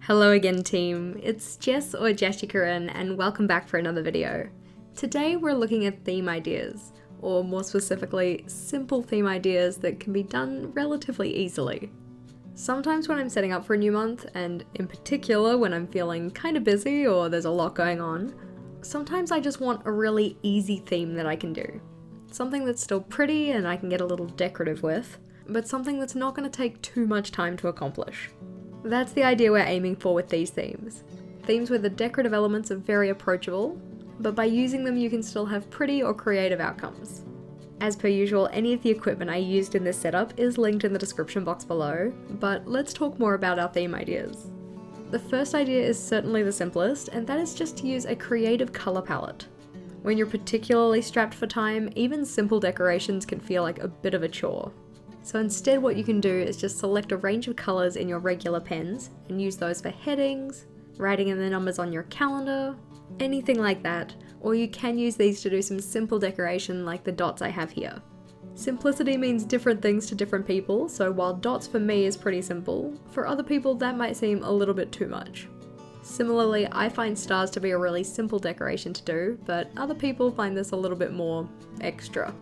Hello again team, it's Jess or JashiiCorrin and welcome back for another video. Today we're looking at theme ideas, or more specifically, simple theme ideas that can be done relatively easily. Sometimes when I'm setting up for a new month, and in particular when I'm feeling kind of busy or there's a lot going on, sometimes I just want a really easy theme that I can do. Something that's still pretty and I can get a little decorative with, but something that's not going to take too much time to accomplish. That's the idea we're aiming for with these themes. Themes where the decorative elements are very approachable, but by using them you can still have pretty or creative outcomes. As per usual, any of the equipment I used in this setup is linked in the description box below, but let's talk more about our theme ideas. The first idea is certainly the simplest, and that is just to use a creative colour palette. When you're particularly strapped for time, even simple decorations can feel like a bit of a chore. So instead what you can do is just select a range of colours in your regular pens and use those for headings, writing in the numbers on your calendar, anything like that, or you can use these to do some simple decoration like the dots I have here. Simplicity means different things to different people, so while dots for me is pretty simple, for other people that might seem a little bit too much. Similarly, I find stars to be a really simple decoration to do, but other people find this a little bit more extra.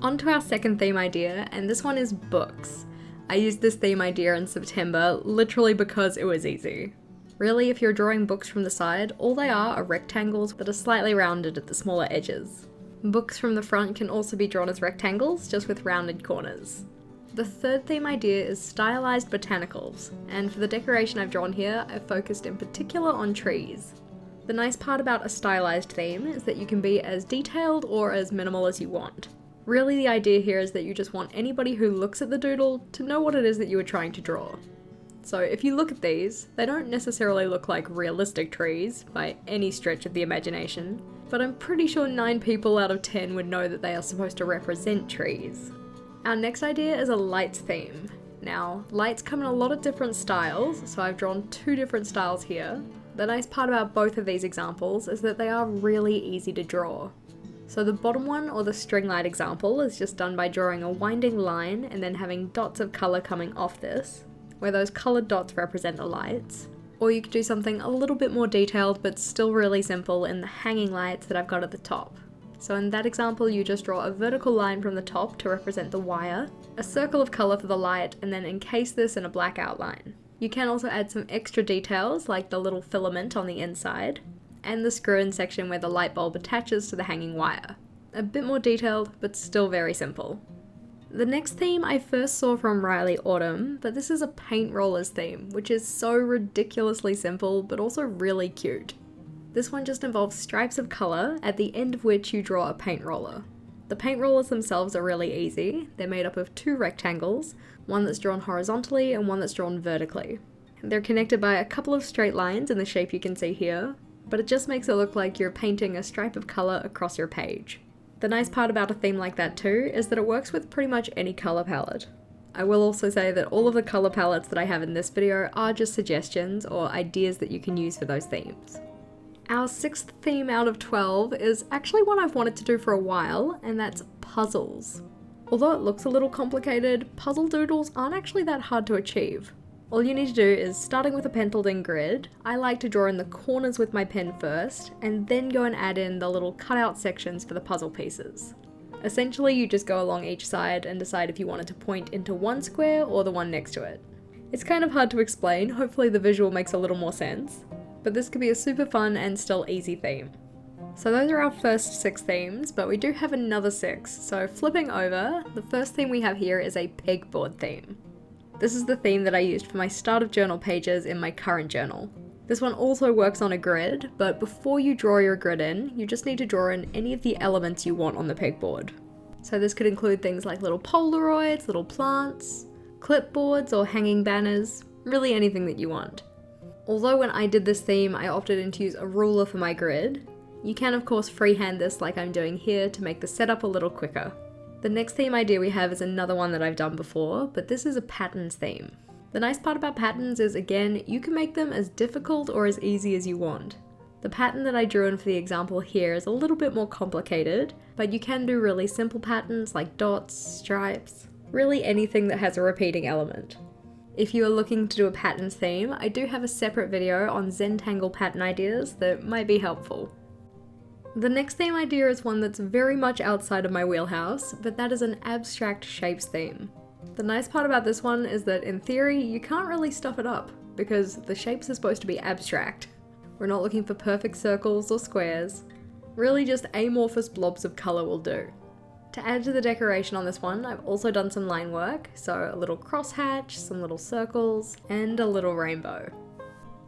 On to our second theme idea, and this one is books. I used this theme idea in September literally because it was easy. Really, if you're drawing books from the side, all they are rectangles that are slightly rounded at the smaller edges. Books from the front can also be drawn as rectangles, just with rounded corners. The third theme idea is Stylized Botanicals, and for the decoration I've drawn here, I've focused in particular on trees. The nice part about a stylized theme is that you can be as detailed or as minimal as you want. Really, the idea here is that you just want anybody who looks at the doodle to know what it is that you were trying to draw. So if you look at these, they don't necessarily look like realistic trees by any stretch of the imagination, but I'm pretty sure 9 people out of 10 would know that they are supposed to represent trees. Our next idea is a lights theme. Now, lights come in a lot of different styles, so I've drawn 2 different styles here. The nice part about both of these examples is that they are really easy to draw. So the bottom one, or the string light example, is just done by drawing a winding line and then having dots of colour coming off this, where those coloured dots represent the lights. Or you could do something a little bit more detailed but still really simple in the hanging lights that I've got at the top. So in that example you just draw a vertical line from the top to represent the wire, a circle of colour for the light, and then encase this in a black outline. You can also add some extra details like the little filament on the inside, and the screw-in section where the light bulb attaches to the hanging wire. A bit more detailed, but still very simple. The next theme I first saw from Riley Autumn, but this is a paint rollers theme, which is so ridiculously simple, but also really cute. This one just involves stripes of colour, at the end of which you draw a paint roller. The paint rollers themselves are really easy. They're made up of 2 rectangles, one that's drawn horizontally and one that's drawn vertically. They're connected by a couple of straight lines in the shape you can see here, but it just makes it look like you're painting a stripe of colour across your page. The nice part about a theme like that too is that it works with pretty much any colour palette. I will also say that all of the colour palettes that I have in this video are just suggestions or ideas that you can use for those themes. Our 6th theme out of 12 is actually one I've wanted to do for a while, and that's puzzles. Although it looks a little complicated, puzzle doodles aren't actually that hard to achieve. All you need to do is, starting with a penciled in grid, I like to draw in the corners with my pen first, and then go and add in the little cutout sections for the puzzle pieces. Essentially you just go along each side and decide if you want it to point into one square or the one next to it. It's kind of hard to explain, hopefully the visual makes a little more sense, but this could be a super fun and still easy theme. So those are our first 6 themes, but we do have another 6, so flipping over, the first theme we have here is a pegboard theme. This is the theme that I used for my start of journal pages in my current journal. This one also works on a grid, but before you draw your grid in, you just need to draw in any of the elements you want on the pegboard. So this could include things like little Polaroids, little plants, clipboards or hanging banners, really anything that you want. Although when I did this theme I opted in to use a ruler for my grid, you can of course freehand this like I'm doing here to make the setup a little quicker. The next theme idea we have is another one that I've done before, but this is a patterns theme. The nice part about patterns is, again, you can make them as difficult or as easy as you want. The pattern that I drew in for the example here is a little bit more complicated, but you can do really simple patterns like dots, stripes, really anything that has a repeating element. If you are looking to do a patterns theme, I do have a separate video on Zentangle pattern ideas that might be helpful. The next theme idea is one that's very much outside of my wheelhouse, but that is an abstract shapes theme. The nice part about this one is that in theory, you can't really stuff it up, because the shapes are supposed to be abstract. We're not looking for perfect circles or squares. Really just amorphous blobs of colour will do. To add to the decoration on this one, I've also done some line work, so a little crosshatch, some little circles, and a little rainbow.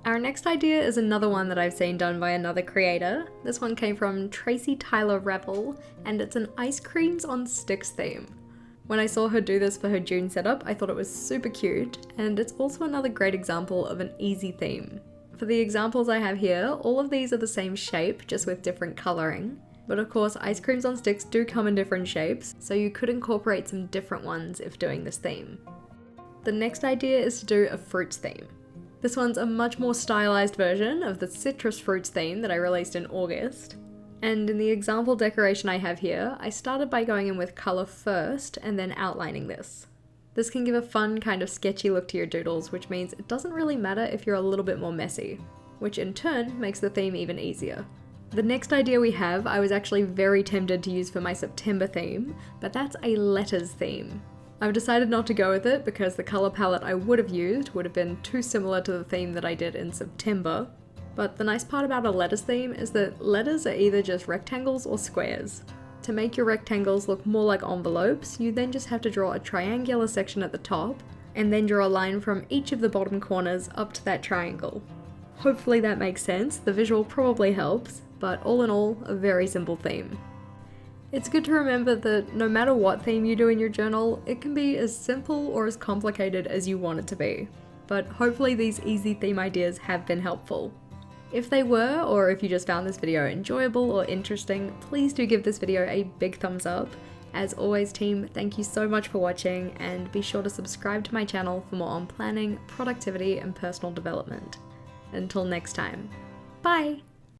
Our next idea is another one that I've seen done by another creator. This one came from Tracy Tyler Revel, and it's an ice creams on sticks theme. When I saw her do this for her June setup, I thought it was super cute, and it's also another great example of an easy theme. For the examples I have here, all of these are the same shape, just with different colouring. But of course, ice creams on sticks do come in different shapes, so you could incorporate some different ones if doing this theme. The next idea is to do a fruits theme. This one's a much more stylized version of the citrus fruits theme that I released in August. And in the example decoration I have here, I started by going in with colour first and then outlining this. This can give a fun kind of sketchy look to your doodles, which means it doesn't really matter if you're a little bit more messy, which in turn makes the theme even easier. The next idea we have, I was actually very tempted to use for my September theme, but that's a letters theme. I've decided not to go with it because the colour palette I would have used would have been too similar to the theme that I did in September. But the nice part about a letters theme is that letters are either just rectangles or squares. To make your rectangles look more like envelopes, you then just have to draw a triangular section at the top, and then draw a line from each of the bottom corners up to that triangle. Hopefully that makes sense, the visual probably helps, but all in all, a very simple theme. It's good to remember that no matter what theme you do in your journal, it can be as simple or as complicated as you want it to be. But hopefully these easy theme ideas have been helpful. If they were, or if you just found this video enjoyable or interesting, please do give this video a big thumbs up. As always team, thank you so much for watching, and be sure to subscribe to my channel for more on planning, productivity, and personal development. Until next time, bye!